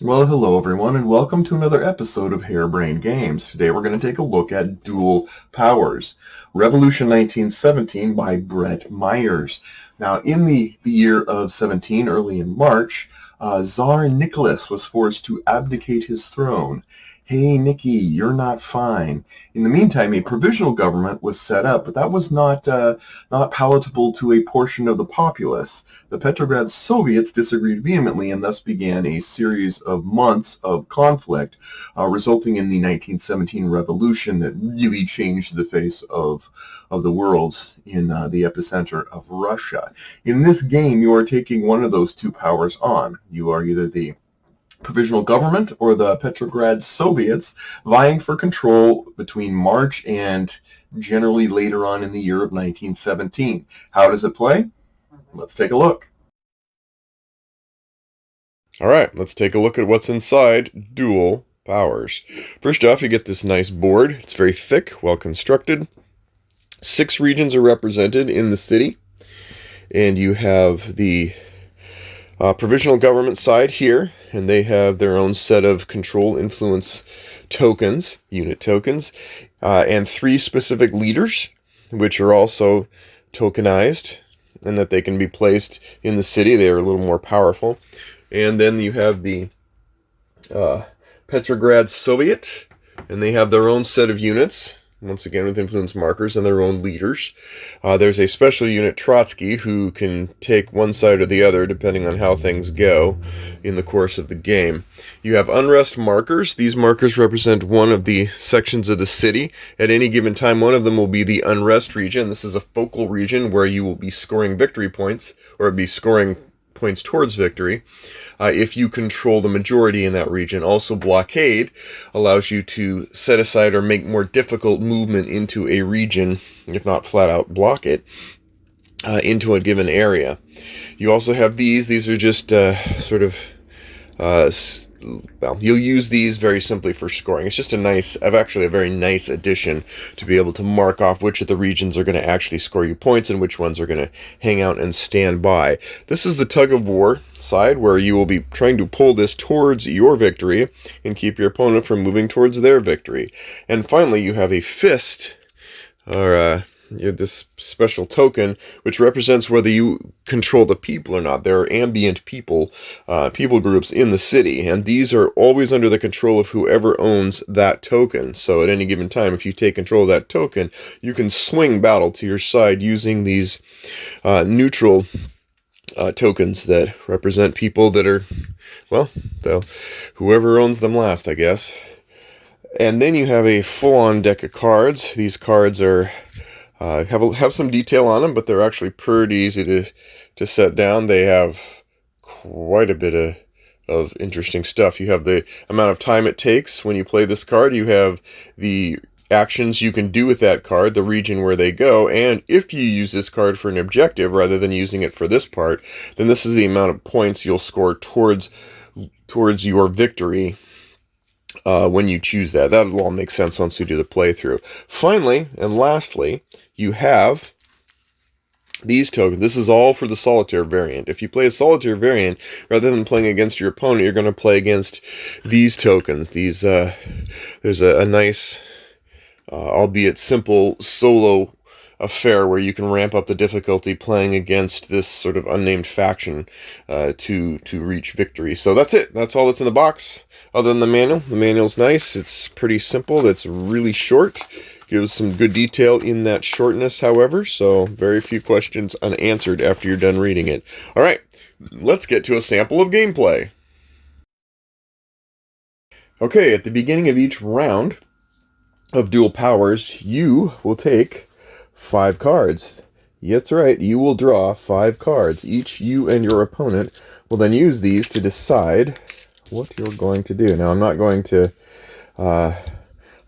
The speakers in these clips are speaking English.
Well, hello everyone, and welcome to another episode of Harebrained Games. Today we're going to take a look at Dual Powers, Revolution 1917 by Brett Myers. Now, in the year of 17, early in March, Tsar Nicholas was forced to abdicate his throne. Hey, Nikki, you're not fine. In the meantime, a provisional government was set up, but that was not palatable to a portion of the populace. The Petrograd Soviets disagreed vehemently and thus began a series of months of conflict, resulting in the 1917 revolution that really changed the face of the world in the epicenter of Russia. In this game, you are taking one of those two powers on. You are either the provisional government or the Petrograd Soviets, vying for control between March and generally later on in the year of 1917. How does it play? Let's take a look. All right, let's take a look at what's inside Dual Powers. First off, you get this nice board. It's very thick, well constructed. 6 regions are represented in the city, and you have the provisional government side here, and they have their own set of control influence tokens, unit tokens, and 3 specific leaders, which are also tokenized, and that they can be placed in the city. They are a little more powerful. And then you have the Petrograd Soviet, and they have their own set of units, once again with influence markers and their own leaders. There's a special unit, Trotsky, who can take one side or the other depending on how things go in the course of the game. You have unrest markers. These markers represent one of the sections of the city. At any given time, one of them will be the unrest region. This is a focal region where you will be scoring victory points, or be scoring points towards victory, if you control the majority in that region. Also, blockade allows you to set aside or make more difficult movement into a region, if not flat out block it, into a given area. You also have these are just well, you'll use these very simply for scoring. It's just actually a very nice addition to be able to mark off which of the regions are going to actually score you points and which ones are going to hang out and stand by. This is the tug of war side, where you will be trying to pull this towards your victory and keep your opponent from moving towards their victory. And finally, you have a fist, or you have this special token, which represents whether you control the people or not. There are ambient people groups in the city, and these are always under the control of whoever owns that token. So at any given time, if you take control of that token, you can swing battle to your side using these neutral tokens that represent people that are, well, whoever owns them last, I guess. And then you have a full-on deck of cards. These cards are have some detail on them, but they're actually pretty easy to set down. They have quite a bit of interesting stuff. You have the amount of time it takes when you play this card. You have the actions you can do with that card, the region where they go, and if you use this card for an objective rather than using it for this part, then this is the amount of points you'll score towards your victory when you choose that. That'll all make sense once you do the playthrough. Finally, and lastly, you have these tokens. This is all for the solitaire variant. If you play a solitaire variant, rather than playing against your opponent, you're going to play against these tokens. There's a nice, albeit simple, solo affair where you can ramp up the difficulty playing against this sort of unnamed faction to reach victory. So that's it. That's all that's in the box. Other than the manual. The manual's nice. It's pretty simple. It's really short. Gives some good detail in that shortness, however, so very few questions unanswered after you're done reading it. All right, let's get to a sample of gameplay. Okay, at the beginning of each round of Dual Powers, you will take 5 cards. That's right, you will draw 5 cards. Each you and your opponent will then use these to decide what you're going to do. Now, I'm not going to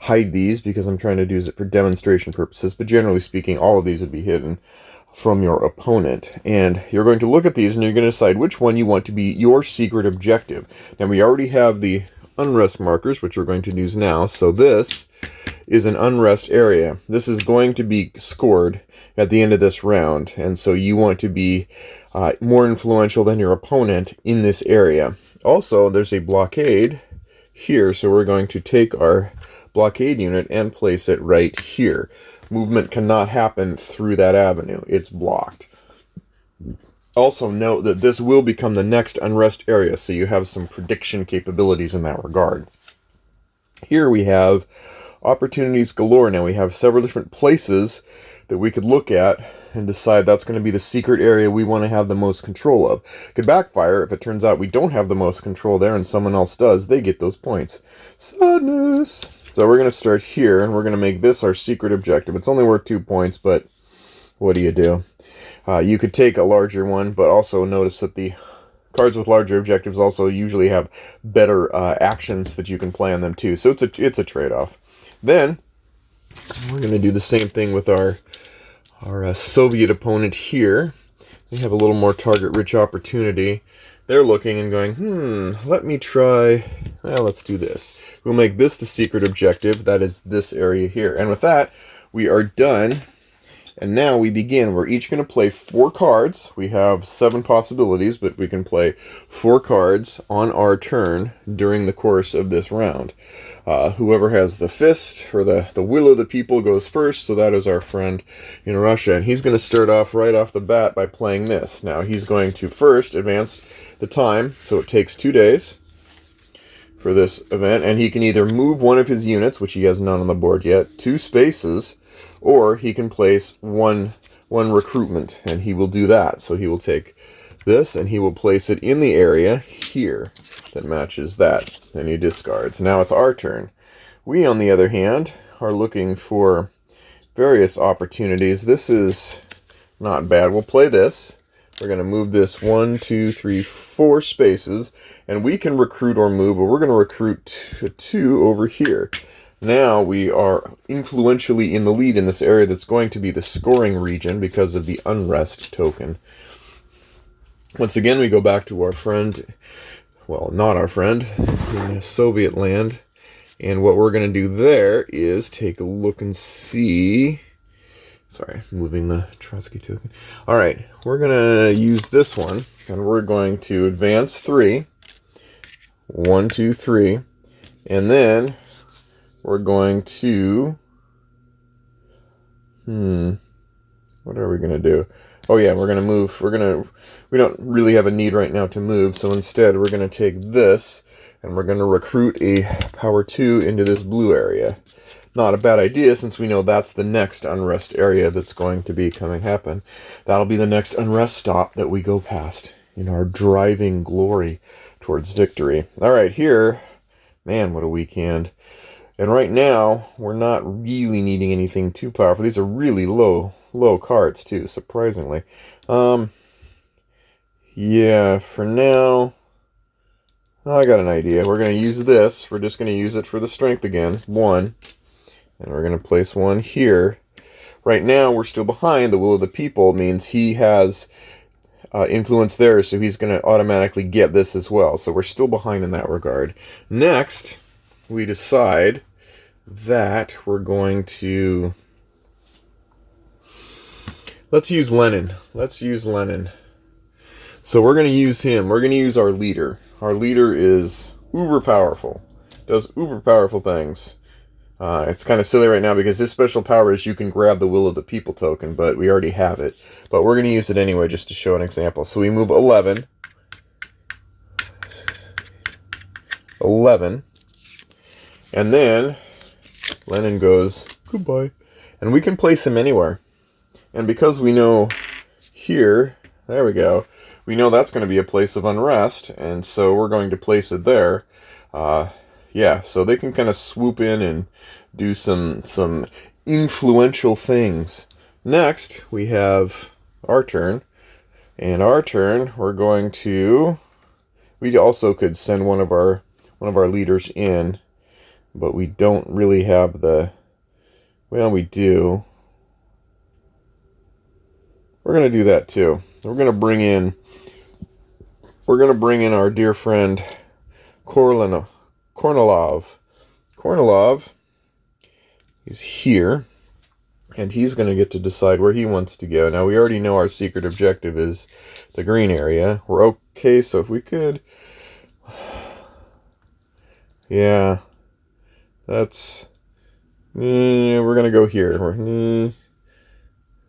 hide these because I'm trying to do it for demonstration purposes, but generally speaking, all of these would be hidden from your opponent. And you're going to look at these and you're going to decide which one you want to be your secret objective. Now, we already have the unrest markers, which we're going to use now. So this is an unrest area. This is going to be scored at the end of this round, and so you want to be more influential than your opponent in this area. Also, there's a blockade here, so we're going to take our blockade unit and place it right here. Movement cannot happen through that avenue. It's blocked. Also note that this will become the next unrest area, so you have some prediction capabilities in that regard. Here we have opportunities galore. Now we have several different places that we could look at and decide that's going to be the secret area we want to have the most control of. It could backfire if it turns out we don't have the most control there and someone else does. They get those points. Sadness. So we're going to start here, and we're going to make this our secret objective. It's only worth 2 points, but what do you do? You could take a larger one, but also notice that the cards with larger objectives also usually have better actions that you can play on them too. So it's a trade-off. Then we're going to do the same thing with our Soviet opponent here. They have a little more target-rich opportunity. They're looking and going, let me try, well, let's do this. We'll make this the secret objective. That is this area here. And with that, we are done. And now we begin. We're each going to play 4 cards. We have 7 possibilities, but we can play 4 cards on our turn during the course of this round. Whoever has the fist, or the will of the people, goes first, so that is our friend in Russia. And he's going to start off right off the bat by playing this. Now he's going to first advance the time, so it takes 2 days for this event, and he can either move one of his units, which he has none on the board yet, 2 spaces, or he can place one recruitment, and he will do that. So he will take this, and he will place it in the area here that matches that, and he discards. Now it's our turn. We, on the other hand, are looking for various opportunities. This is not bad. We'll play this. We're going to move this 1, 2, 3, 4 spaces, and we can recruit or move, but we're going to recruit 2 over here. Now we are influentially in the lead in this area that's going to be the scoring region because of the unrest token. Once again, we go back to our friend, well, not our friend, in Soviet land. And what we're going to do there is take a look and see. Sorry, moving the Trotsky token. All right, we're going to use this one, and we're going to advance 3. 1, 2, 3. And then we're going to, what are we going to do? Oh yeah, we're going to move. We don't really have a need right now to move, so instead we're going to take this, and we're going to recruit a power 2 into this blue area. Not a bad idea, since we know that's the next unrest area that's going to be happen. That'll be the next unrest stop that we go past in our driving glory towards victory. All right, here, man, what a weak hand. And right now, we're not really needing anything too powerful. These are really low cards, too, surprisingly. Yeah, for now, I got an idea. We're going to use this. We're just going to use it for the strength again. 1. And we're going to place 1 here. Right now, we're still behind. The will of the people means he has influence there, so he's going to automatically get this as well. So we're still behind in that regard. Next, we decide that we're going to, let's use Lenin. So we're going to use him. We're going to use our leader. Our leader is uber powerful, does uber powerful things. It's kind of silly right now because his special power is you can grab the will of the people token, but we already have it. But we're going to use it anyway just to show an example. So we move 11. And then Lenin goes, goodbye. And we can place him anywhere. And because we know here, there we go, we know that's going to be a place of unrest, and so we're going to place it there. Yeah, so they can kind of swoop in and do some influential things. Next, we have our turn. And our turn, we're going to, we also could send one of our leaders in, but we don't really have the, well, we do. We're going to do that too. We're going to bring in our dear friend Kornilov. Kornilov is here, and he's going to get to decide where he wants to go. Now, we already know our secret objective is the green area. We're okay, so if we could, Yeah, that's... we're going to go here.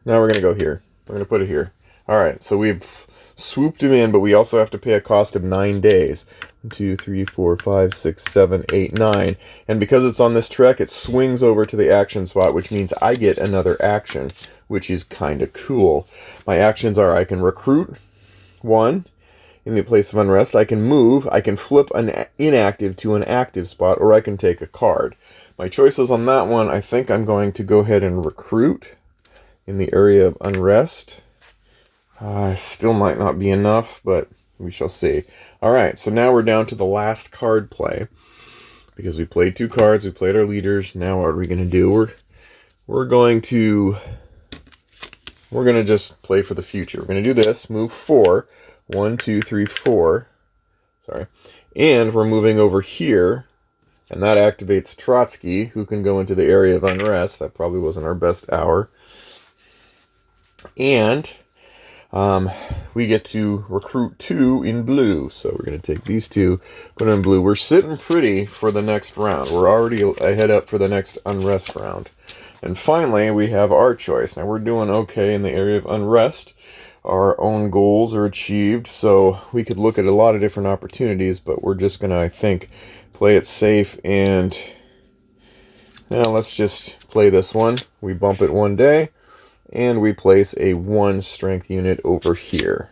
Now we're going to go here. We're going to put it here. All right, so we've swooped him in, but we also have to pay a cost of 9 days. 1, 2, 3, 4, 5, 6, 7, 8, 9. And because it's on this trek, it swings over to the action spot, which means I get another action, which is kind of cool. My actions are I can recruit 1 in the place of unrest. I can move. I can flip an inactive to an active spot, or I can take a card. My choices on that one, I think I'm going to go ahead and recruit in the area of unrest. Still might not be enough, but we shall see. All right, so now we're down to the last card play. Because we played 2 cards, we played our leaders. Now what are we going to do? We're going to just play for the future. We're going to do this, move 4. 1, 2, 3, 4. Sorry. And we're moving over here, and that activates Trotsky, who can go into the area of unrest. That probably wasn't our best hour. And we get to recruit 2 in blue. So we're going to take these 2, put them in blue. We're sitting pretty for the next round. We're already ahead up for the next unrest round. And finally, we have our choice. Now, we're doing okay in the area of unrest. Our own goals are achieved, so we could look at a lot of different opportunities, but we're just going to, I think, play it safe. And now let's just play this one. We bump it 1 day. And we place a 1 strength unit over here.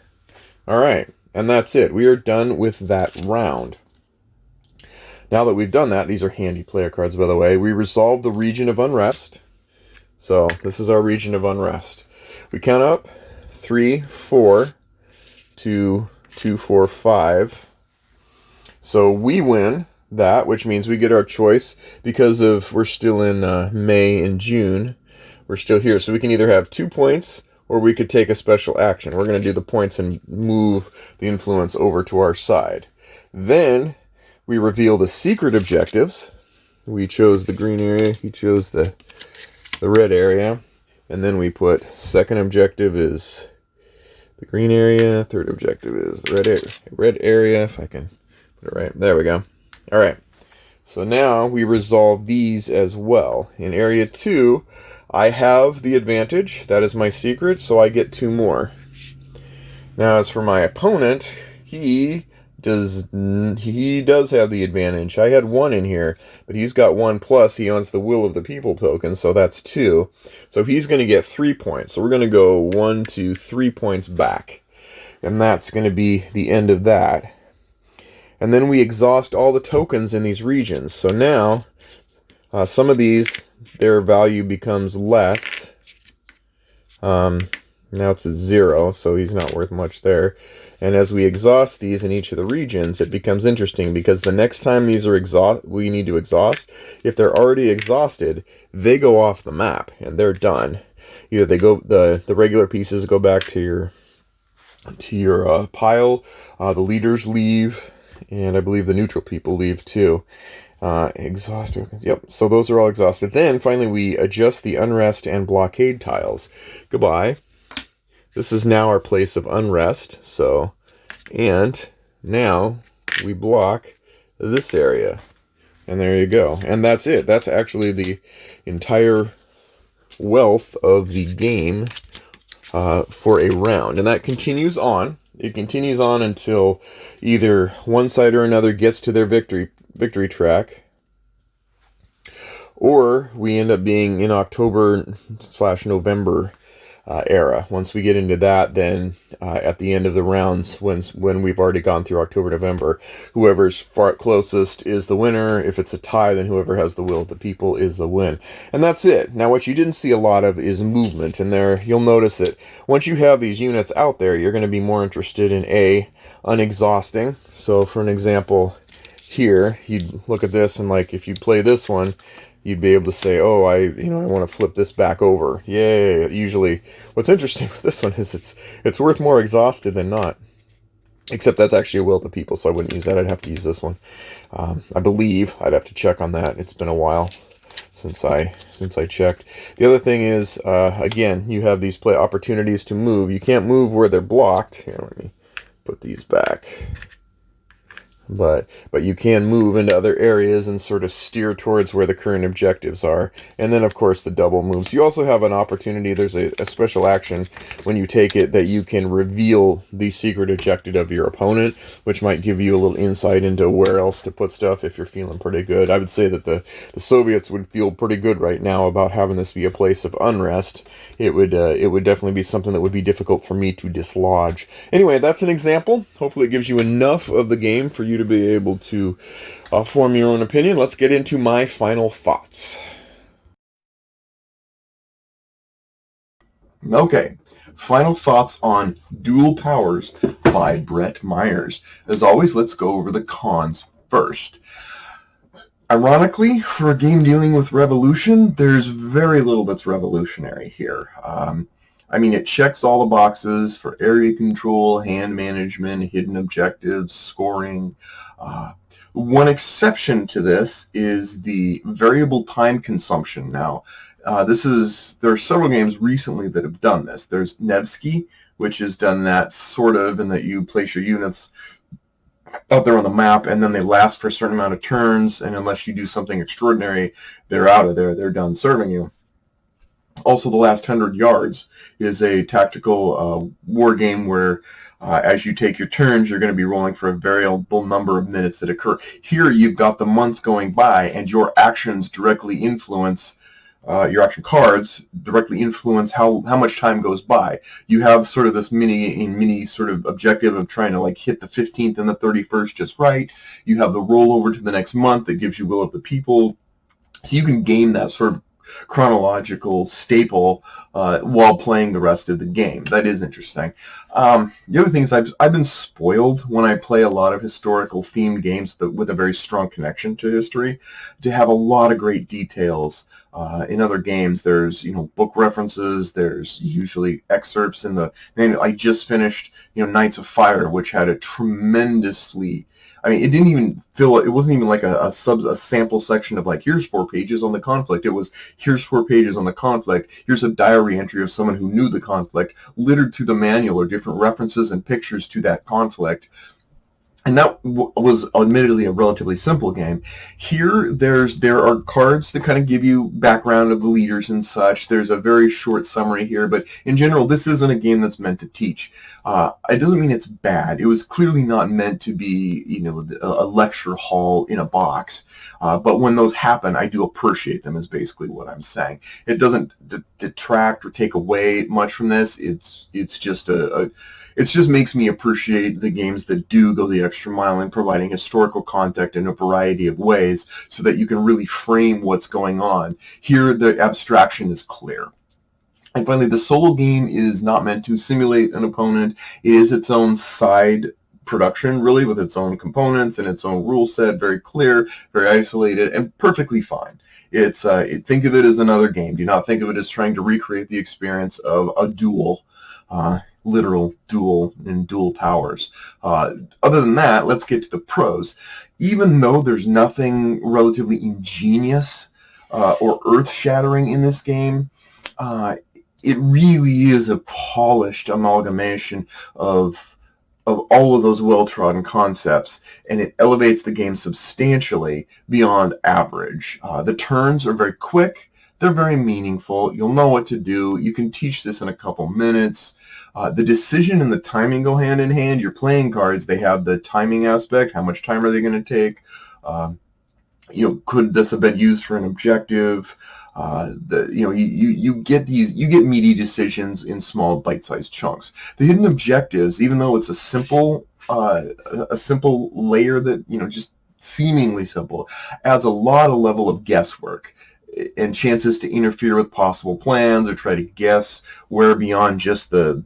All right, and that's it. We are done with that round. Now that we've done that, these are handy player cards, by the way. We resolve the region of unrest. So this is our region of unrest. We count up 3, 4, 2, 2, 4, 5. So we win that, which means we get our choice because we're still in May and June. We're still here, so we can either have 2 points or we could take a special action. We're going to do the points and move the influence over to our side. Then we reveal the secret objectives. We chose the green area, he chose the red area, and then we put second objective is the green area, third objective is the red area, if I can put it right. There we go. All right, so now we resolve these as well. In area 2, I have the advantage. That is my secret, so I get 2 more. Now, as for my opponent, he does have the advantage. I had 1 in here, but he's got 1 plus. He owns the Will of the People token, so that's 2. So he's going to get 3 points. So we're going to go 1, 2, 3 points back. And that's going to be the end of that. And then we exhaust all the tokens in these regions. So now, some of these, their value becomes less. Now it's at 0, so he's not worth much there. And as we exhaust these in each of the regions, it becomes interesting because the next time these are we need to exhaust, if they're already exhausted, they go off the map and they're done. Either they go, the regular pieces go back to your pile, the leaders leave, and I believe the neutral people leave too. Exhaust tokens. Yep, so those are all exhausted. Then finally we adjust the unrest and blockade tiles. Goodbye. This is now our place of unrest. So, and now we block this area. And there you go. And that's it. That's actually the entire wealth of the game for a round. And that continues on. It continues on until either one side or another gets to their victory track, or we end up being in October/November era. Once we get into that, then at the end of the rounds, when we've already gone through October, November, whoever's far closest is the winner. If it's a tie, then whoever has the Will of the People is the win. And that's it. Now, what you didn't see a lot of is movement. And there, you'll notice that once you have these units out there, you're going to be more interested in unexhausting. So, for an example, here, you'd look at this and like if you play this one, you'd be able to say, oh, I want to flip this back over. Yay. Usually what's interesting with this one is it's worth more exhausted than not. Except that's actually a Will of the People, so I wouldn't use that. I'd have to use this one. I believe I'd have to check on that. It's been a while since I checked. The other thing is, again, you have these play opportunities to move. You can't move where they're blocked. Here, let me put these back. but you can move into other areas and sort of steer towards where the current objectives are. And then, of course, the double moves. You also have an opportunity. There's a special action when you take it that you can reveal the secret objective of your opponent, which might give you a little insight into where else to put stuff if you're feeling pretty good. I would say that the Soviets would feel pretty good right now about having this be a place of unrest. It would definitely be something that would be difficult for me to dislodge. Anyway, that's an example. Hopefully it gives you enough of the game for you to be able to form your own opinion. Let's get into my final thoughts. Okay, final thoughts on Dual Powers by Brett Myers. As always, let's go over the cons first. Ironically, for a game dealing with revolution, there's very little that's revolutionary here. It checks all the boxes for area control, hand management, hidden objectives, scoring. One exception to this is the variable time consumption. Now, there are several games recently that have done this. There's Nevsky, which has done that sort of, in that you place your units out there on the map, and then they last for a certain amount of turns, and unless you do something extraordinary, they're out of there. They're done serving you. Also, The Last 100 Yards is a tactical war game where as you take your turns, you're going to be rolling for a variable number of minutes that occur. Here, you've got the months going by, and your actions directly influence, your action cards directly influence how much time goes by. You have sort of this mini sort of objective of trying to hit the 15th and the 31st just right. You have the rollover to the next month that gives you Will of the People. So you can game that sort of chronological staple while playing the rest of the game. That is interesting. The other thing is I've been spoiled when I play a lot of historical themed games with a very strong connection to history to have a lot of great details. In other games, there's book references. There's usually excerpts in the. I just finished Knights of Fire, which had a tremendously. It didn't even feel. It wasn't even like a sample section of here's 4 pages on the conflict. It was here's 4 pages on the conflict. Here's a diary entry of someone who knew the conflict, littered through the manual or different references and pictures to that conflict. And that was admittedly a relatively simple game. Here, there are cards that kind of give you background of the leaders and such. There's a very short summary here, but in general, this isn't a game that's meant to teach. It doesn't mean it's bad. It was clearly not meant to be, a lecture hall in a box. But when those happen, I do appreciate them. Is basically what I'm saying. It doesn't detract or take away much from this. It's just it just makes me appreciate the games that do go the extra mile in providing historical context in a variety of ways so that you can really frame what's going on. Here, the abstraction is clear. And finally, the solo game is not meant to simulate an opponent. It is its own side production, really, with its own components and its own rule set, very clear, very isolated, and perfectly fine. Think of it as another game. Do not think of it as trying to recreate the experience of a duel. Literal duel and Dual Powers. Other than that, let's get to the pros. Even though there's nothing relatively ingenious or earth-shattering in this game, it really is a polished amalgamation of all of those well-trodden concepts, and it elevates the game substantially beyond average. The turns are very quick. They're very meaningful. You'll know what to do. You can teach this in a couple minutes. The decision and the timing go hand in hand. Your playing cards, they have the timing aspect. How much time are they going to take? Could this have been used for an objective? You get meaty decisions in small bite-sized chunks. The hidden objectives, even though it's a simple layer that just seemingly simple, adds a lot of level of guesswork and chances to interfere with possible plans or try to guess where beyond just the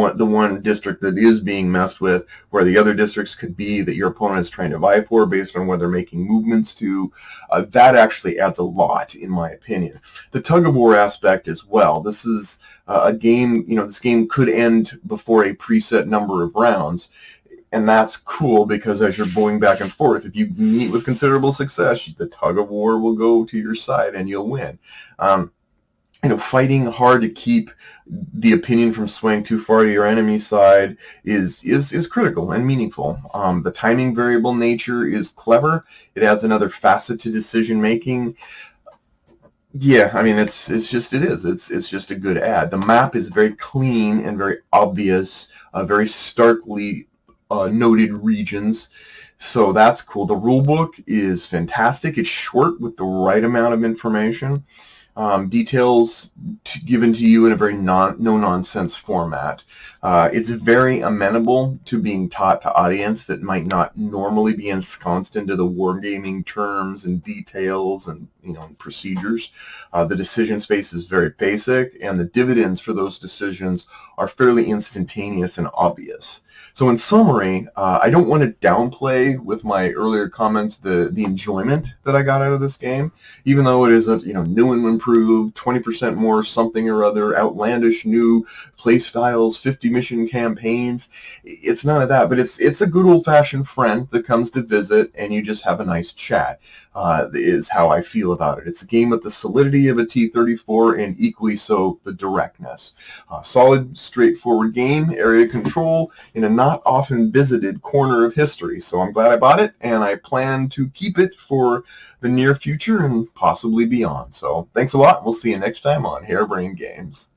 one district that is being messed with, where the other districts could be that your opponent is trying to vie for based on where they're making movements to. That actually adds a lot, in my opinion. The tug-of-war aspect as well. This is a game, this game could end before a preset number of rounds. And that's cool because as you're going back and forth, if you meet with considerable success, the tug of war will go to your side and you'll win. fighting hard to keep the opinion from swaying too far to your enemy's side is critical and meaningful. The timing variable nature is clever. It adds another facet to decision making. Yeah, I mean, it's just a good add. The map is very clean and very obvious, very starkly noted regions. So that's cool. The rule book is fantastic. It's short with the right amount of information. Details given to you in a very no-nonsense format. It's very amenable to being taught to audience that might not normally be ensconced into the wargaming terms and details and procedures. The decision space is very basic, and the dividends for those decisions are fairly instantaneous and obvious. So in summary, I don't want to downplay with my earlier comments the enjoyment that I got out of this game, even though it is new and improved, 20% more something or other, outlandish new play styles, 50 mission campaigns. It's none of that, but it's a good old-fashioned friend that comes to visit, and you just have a nice chat. Is how I feel about it. It's a game with the solidity of a T-34 and equally so the directness. Solid, straightforward game, area control in a not often visited corner of history. So I'm glad I bought it, and I plan to keep it for the near future and possibly beyond. So thanks a lot. We'll see you next time on Harebrained Games.